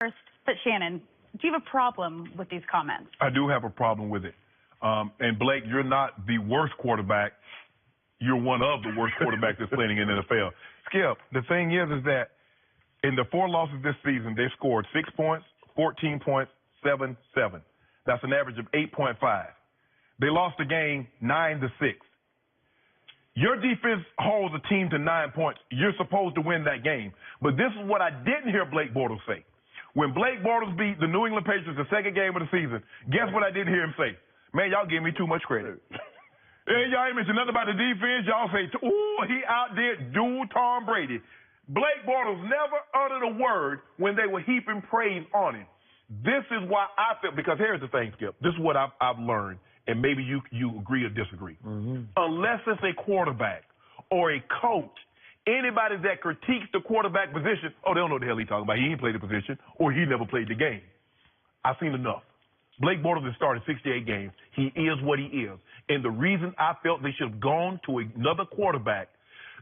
First, but Shannon, do you have a problem with these comments? I do have a problem with it. And Blake, you're not the worst quarterback. You're one of the worst quarterbacks that's playing in the NFL. Skip, the thing is that in the 4 losses this season, they scored 6 points, 14 points, 7. That's an average of 8.5. They lost the game 9-6. Your defense holds a team to 9 points. You're supposed to win that game. But this is what I didn't hear Blake Bortles say. When Blake Bortles beat the New England Patriots the second game of the season, guess what I didn't hear him say? Man, y'all give me too much credit. And y'all ain't mention nothing about the defense. Y'all say, ooh, he outdid dude Tom Brady. Blake Bortles never uttered a word when they were heaping praise on him. This is why I feel, because here's the thing, Skip. This is what I've learned, and maybe you agree or disagree. Unless it's a quarterback or a coach, anybody that critiques the quarterback position, oh, they don't know what the hell he's talking about. He ain't played the position, or he never played the game. I've seen enough. Blake Bortles has started 68 games. He is what he is. And the reason I felt they should have gone to another quarterback,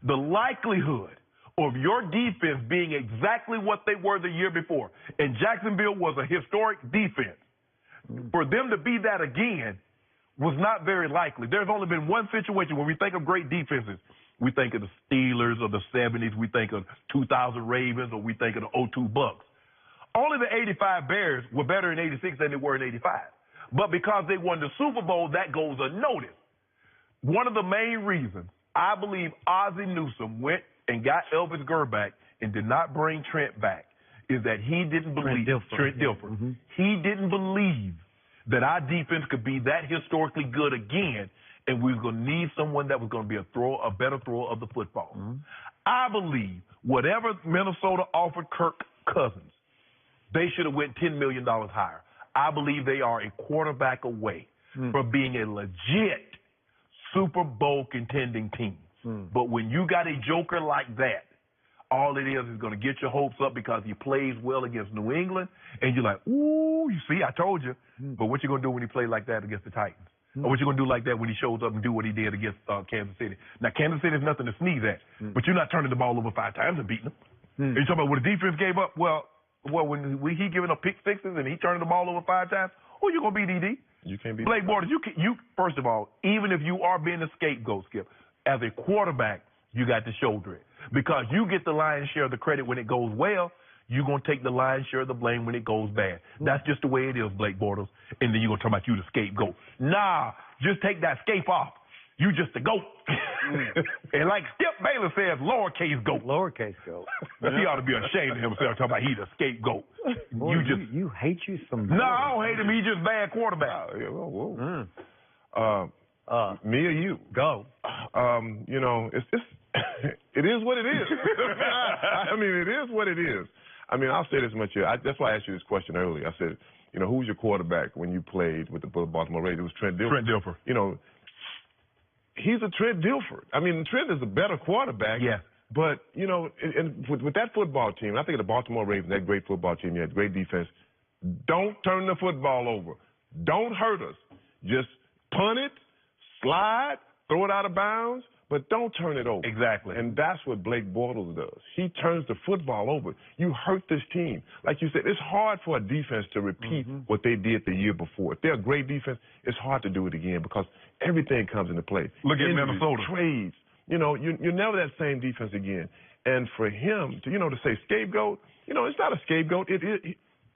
the likelihood of your defense being exactly what they were the year before, and Jacksonville was a historic defense, for them to be that again was not very likely. There's only been one situation when we think of great defenses. We think of the Steelers of the 70s. We think of 2000 Ravens, or we think of the 02 Bucks. Only the 85 Bears were better in 86 than they were in 85. But because they won the Super Bowl, that goes unnoticed. One of the main reasons I believe Ozzie Newsome went and got Elvis Grbac and did not bring Trent back is that he didn't believe Trent Dilfer. He didn't believe that our defense could be that historically good again, and we were going to need someone that was going to be a better thrower of the football. I believe whatever Minnesota offered Kirk Cousins, they should have went $10 million higher. I believe they are a quarterback away from being a legit Super Bowl contending team. But when you got a joker like that, all it is going to get your hopes up because he plays well against New England, and you're like, ooh, you see, I told you. But what you going to do when he plays like that against the Titans? Or what you going to do like that when he shows up and do what he did against Kansas City? Now, Kansas City is nothing to sneeze at, but you're not turning the ball over 5 times and beating them. And you're talking about what the defense gave up? Well, when he giving up pick sixes and he turning the ball over 5 times, who you going to beat, DD? You can't beat Blake Bortles. You first of all, even if you are being a scapegoat, Skip, as a quarterback, you got to shoulder it. Because you get the lion's share of the credit when it goes well, you're going to take the lion's share of the blame when it goes bad. That's just the way it is, Blake Bortles. And then you're going to talk about you the scapegoat. Nah, just take that scape off. You just a goat. And like Skip Bayless says, lowercase goat. Lowercase goat. He ought to be ashamed of himself talking about he's a scapegoat. Boy, you hate you some. No, I don't hate him. He's just bad quarterback. Me or you? Go. You know, it's just, it is what it is. I mean, it is what it is. I mean, I'll say this much here. That's why I asked you this question earlier. I said, you know, who was your quarterback when you played with the Baltimore Ravens? It was Trent Dilfer. Trent Dilfer. You know, he's a Trent Dilfer. I mean, Trent is a better quarterback. Yeah. But, you know, and with that football team, I think of the Baltimore Ravens, that great football team, you had great defense. Don't turn the football over. Don't hurt us. Just punt it, slide, throw it out of bounds, but don't turn it over. Exactly. And that's what Blake Bortles does. He turns the football over. You hurt this team. Like you said, it's hard for a defense to repeat what they did the year before. If they're a great defense, it's hard to do it again because everything comes into play. Look at Minnesota. Trades. You know, you're never that same defense again. And for him to, you know, to say scapegoat, you know, it's not a scapegoat.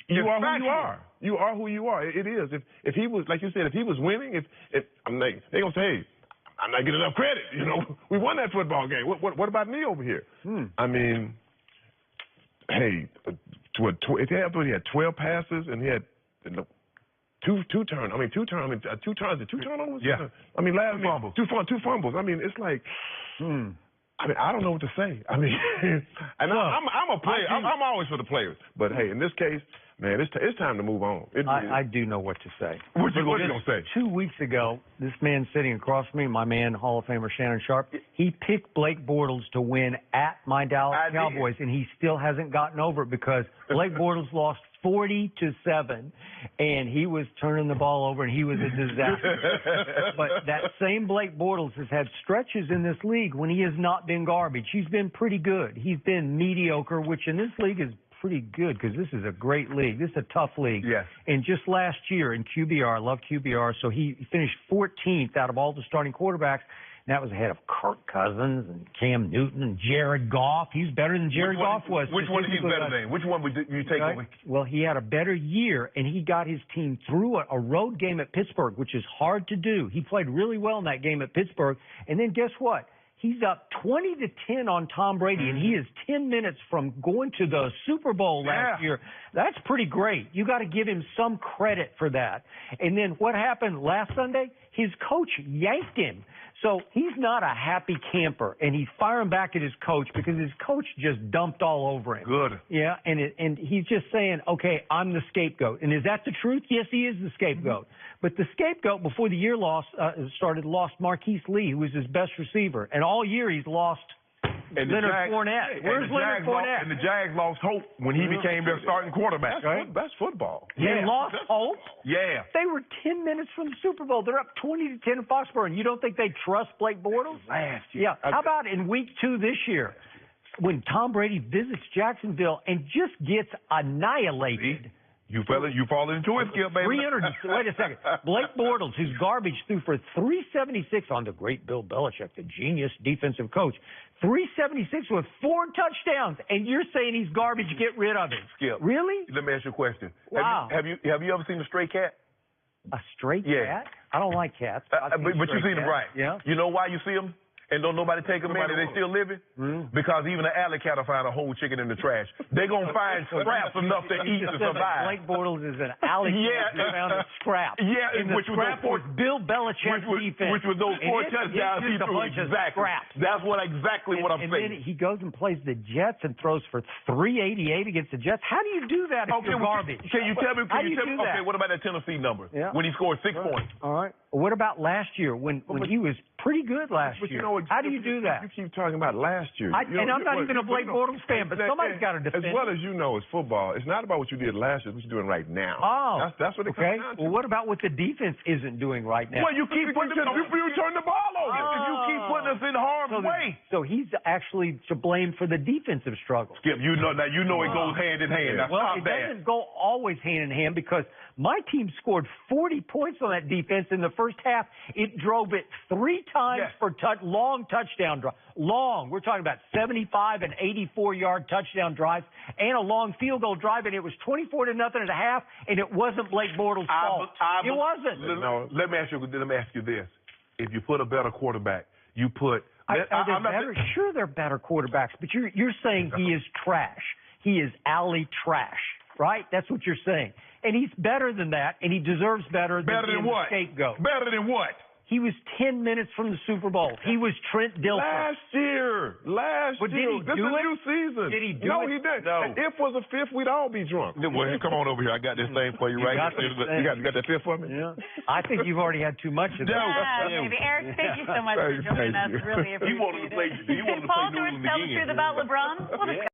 You are who you are. You are who you are. It is. If he was, like you said, if he was winning, I'm like, they're going to say, hey, I'm not getting enough credit. You know, we won that football game. What about me over here? I mean, hey, he had 12 passes and he had two turnovers. Two turnovers? Yeah. I mean, fumbles. Two fumbles. I mean, it's like, I mean, I don't know what to say. I mean, and I'm a player. I'm always for the players. But hey, in this case, man, it's time to move on. I do know what to say. What you going to say? 2 weeks ago, this man sitting across from me, my man, Hall of Famer Shannon Sharp, he picked Blake Bortles to win at my Dallas Cowboys, and he still hasn't gotten over it because Blake Bortles lost 40-7, and he was turning the ball over, and he was a disaster. But that same Blake Bortles has had stretches in this league when he has not been garbage. He's been pretty good. He's been mediocre, which in this league is pretty good because this is a great league. This is a tough league. Yes. And just last year in QBR, I love QBR, so he finished 14th out of all the starting quarterbacks. And that was ahead of Kirk Cousins and Cam Newton and Jared Goff. He's better than Jared Goff was. Which one is he better than? Which one would you take over? Well, he had a better year, and he got his team through a road game at Pittsburgh, which is hard to do. He played really well in that game at Pittsburgh. And then guess what? He's up 20-10 on Tom Brady, and he is 10 minutes from going to the Super Bowl last year. That's pretty great. You got to give him some credit for that. And then what happened last Sunday? His coach yanked him. So he's not a happy camper, and he's firing back at his coach because his coach just dumped all over him. Good. Yeah, and he's just saying, okay, I'm the scapegoat. And is that the truth? Yes, he is the scapegoat. But the scapegoat, before the year started, lost Marquise Lee, who was his best receiver. And all year he's lost Leonard Fournette. Where's Leonard Fournette? And the Jags lost hope when he became their starting quarterback. That's football. They lost hope? Yeah. They were 10 minutes from the Super Bowl. They're up 20-10 in Foxborough, and you don't think they trust Blake Bortles? Last year. Yeah. How about in week 2 this year when Tom Brady visits Jacksonville and just gets annihilated? You fall into it, Skip, baby. Wait a second. Blake Bortles, who's garbage, threw for 376 on the great Bill Belichick, the genius defensive coach. 376 with 4 touchdowns, and you're saying he's garbage. Get rid of him. Skip. Really? Let me ask you a question. Wow. Have you ever seen a stray cat? A stray cat? I don't like cats. But you seen them, right? Yeah. You know why you see them? And don't nobody take them in and they still living? Because even an alley cat will find a whole chicken in the trash. They're going to find scraps enough to eat to survive. Blake Bortles is an alley cat who found a scrap. Yeah, and the scrap was Bill Belichick's defense. Which was those 4 touchdowns he threw. Exactly. That's exactly what I'm saying. And then he goes and plays the Jets and throws for 388 against the Jets. How do you do that if you're garbage? Can you tell me? Okay, what about that Tennessee number? Yeah. When he scored 6 points. All right. What about last year when he was pretty good last year? How do you do that? You keep talking about last year. And I'm not even a Blake Bortles fan, but somebody's got to defend. As well as you know, it's football. It's not about what you did last year. It's what you're doing right now. Oh, that's what it comes down to. Well, what about what the defense isn't doing right now? Well, you keep putting you turn the ball over. You keep putting us in harm's way. So he's actually to blame for the defensive struggle. Skip, you know it goes hand in hand. Now, well, it doesn't go always hand in hand because my team scored 40 points on that defense in the first half. It drove it 3 times for long touchdown drive. Long. We're talking about 75 and 84-yard touchdown drives and a long field goal drive, and it was 24-0 at a half, and it wasn't Blake Bortles' fault. It wasn't. Let me ask you this. If you put a better quarterback, you put... Sure, they're better quarterbacks, but you're saying he is trash. He is alley trash, right? That's what you're saying. And he's better than that, and he deserves better than being the scapegoat. Better than what? He was 10 minutes from the Super Bowl. He was Trent Dilfer. Last year. But did he this is a new season. Did he do it? No, he didn't. No. If was a fifth, we'd all be drunk. Well, come on over here. I got this thing for you right here. You got that fifth for me? Yeah. I think you've already had too much of that. Maybe. Eric, thank you so much for joining us. Really appreciate it. You wanted to play New England Paul George, tell the truth about LeBron? We'll discuss.